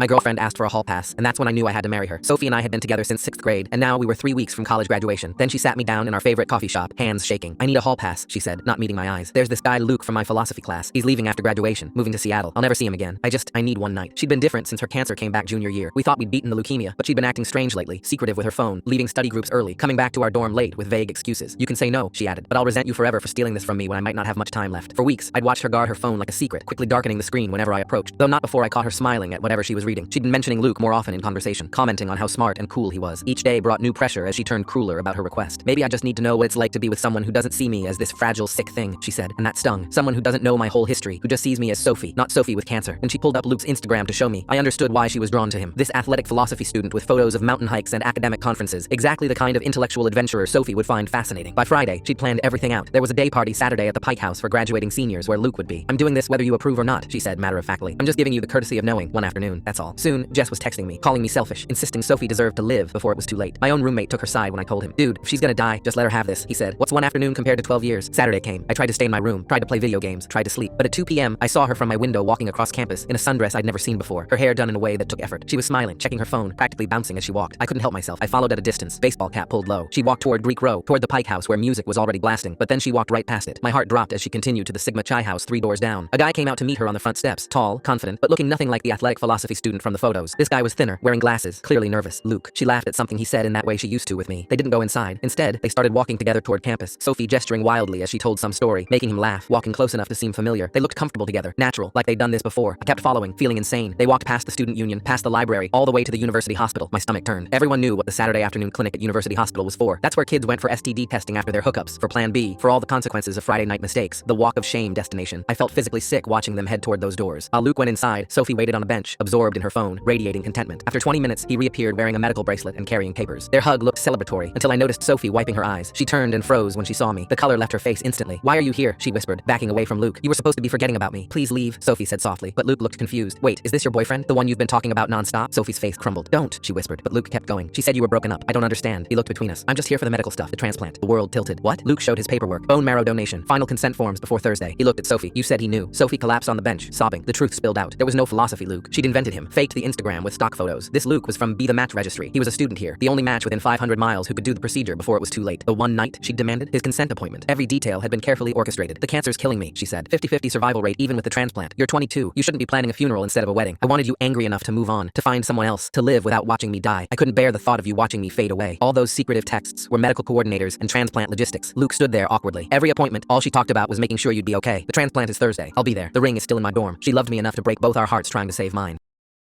My girlfriend asked for a hall pass, and that's when I knew I had to marry her. Sophie and I had been together since 6th grade, and now we were 3 weeks from college graduation. Then she sat me down in our favorite coffee shop, hands shaking. I need a hall pass, she said, not meeting my eyes. There's this guy Luke from my philosophy class. He's leaving after graduation, moving to Seattle. I'll never see him again. I need one night. She'd been different since her cancer came back junior year. We thought we'd beaten the leukemia, but she'd been acting strange lately, secretive with her phone, leaving study groups early, coming back to our dorm late with vague excuses. You can say no, she added, but I'll resent you forever for stealing this from me when I might not have much time left. For weeks, I'd watched her guard her phone like a secret, quickly darkening the screen whenever I approached, though not before I caught her smiling at whatever she was reading. She'd been mentioning Luke more often in conversation, commenting on how smart and cool he was. Each day brought new pressure as she turned crueler about her request. Maybe I just need to know what it's like to be with someone who doesn't see me as this fragile, sick thing, she said, and that stung. Someone who doesn't know my whole history, who just sees me as Sophie, not Sophie with cancer. And she pulled up Luke's Instagram to show me. I understood why she was drawn to him. This athletic philosophy student with photos of mountain hikes and academic conferences, exactly the kind of intellectual adventurer Sophie would find fascinating. By Friday, she'd planned everything out. There was a day party Saturday at the Pike House for graduating seniors where Luke would be. I'm doing this whether you approve or not, she said matter-of-factly. I'm just giving you the courtesy of knowing one afternoon, that's all. Soon, Jess was texting me, calling me selfish, insisting Sophie deserved to live before it was too late. My own roommate took her side when I told him, dude, if she's gonna die, just let her have this, he said. What's one afternoon compared to 12 years? Saturday came. I tried to stay in my room, tried to play video games, tried to sleep. But at 2 p.m., I saw her from my window walking across campus in a sundress I'd never seen before, her hair done in a way that took effort. She was smiling, checking her phone, practically bouncing as she walked. I couldn't help myself. I followed at a distance, baseball cap pulled low. She walked toward Greek Row, toward the Pike House where music was already blasting, but then she walked right past it. My heart dropped as she continued to the Sigma Chi House 3 doors down. A guy came out to meet her on the front steps, tall, confident, but looking nothing like the athletic philosophy student from the photos. This guy was thinner, wearing glasses, clearly nervous. Luke. She laughed at something he said in that way she used to with me. They didn't go inside. Instead, they started walking together toward campus, Sophie gesturing wildly as she told some story, making him laugh, walking close enough to seem familiar. They looked comfortable together, natural, like they'd done this before. I kept following, feeling insane. They walked past the student union, past the library, all the way to the university hospital. My stomach turned. Everyone knew what the Saturday afternoon clinic at University Hospital was for. That's where kids went for STD testing after their hookups, for Plan B, for all the consequences of Friday night mistakes, the walk of shame destination. I felt physically sick watching them head toward those doors. While Luke went inside, Sophie waited on a bench, absorbed in her phone, radiating contentment. After 20 minutes, he reappeared wearing a medical bracelet and carrying papers. Their hug looked celebratory until I noticed Sophie wiping her eyes. She turned and froze when she saw me. The color left her face instantly. Why are you here? She whispered, backing away from Luke. You were supposed to be forgetting about me. Please leave, Sophie said softly, but Luke looked confused. Wait, is this your boyfriend? The one you've been talking about nonstop? Sophie's face crumbled. Don't, she whispered, but Luke kept going. She said you were broken up. I don't understand. He looked between us. I'm just here for the medical stuff, the transplant. The world tilted. What? Luke showed his paperwork. Bone marrow donation. Final consent forms before Thursday. He looked at Sophie. You said he knew. Sophie collapsed on the bench, sobbing. The truth spilled out. There was no philosophy Luke. She'd invented him. Faked the Instagram with stock photos. This Luke was from Be the Match registry. He was a student here. The only match within 500 miles who could do the procedure before it was too late. The one night she'd demanded? His consent appointment. Every detail had been carefully orchestrated. The cancer's killing me, she said. 50-50 survival rate even with the transplant. You're 22. You shouldn't be planning a funeral instead of a wedding. I wanted you angry enough to move on, to find someone else, to live without watching me die. I couldn't bear the thought of you watching me fade away. All those secretive texts were medical coordinators and transplant logistics. Luke stood there awkwardly. Every appointment, all she talked about was making sure you'd be okay. The transplant is Thursday. I'll be there. The ring is still in my dorm. She loved me enough to break both our hearts trying to save mine.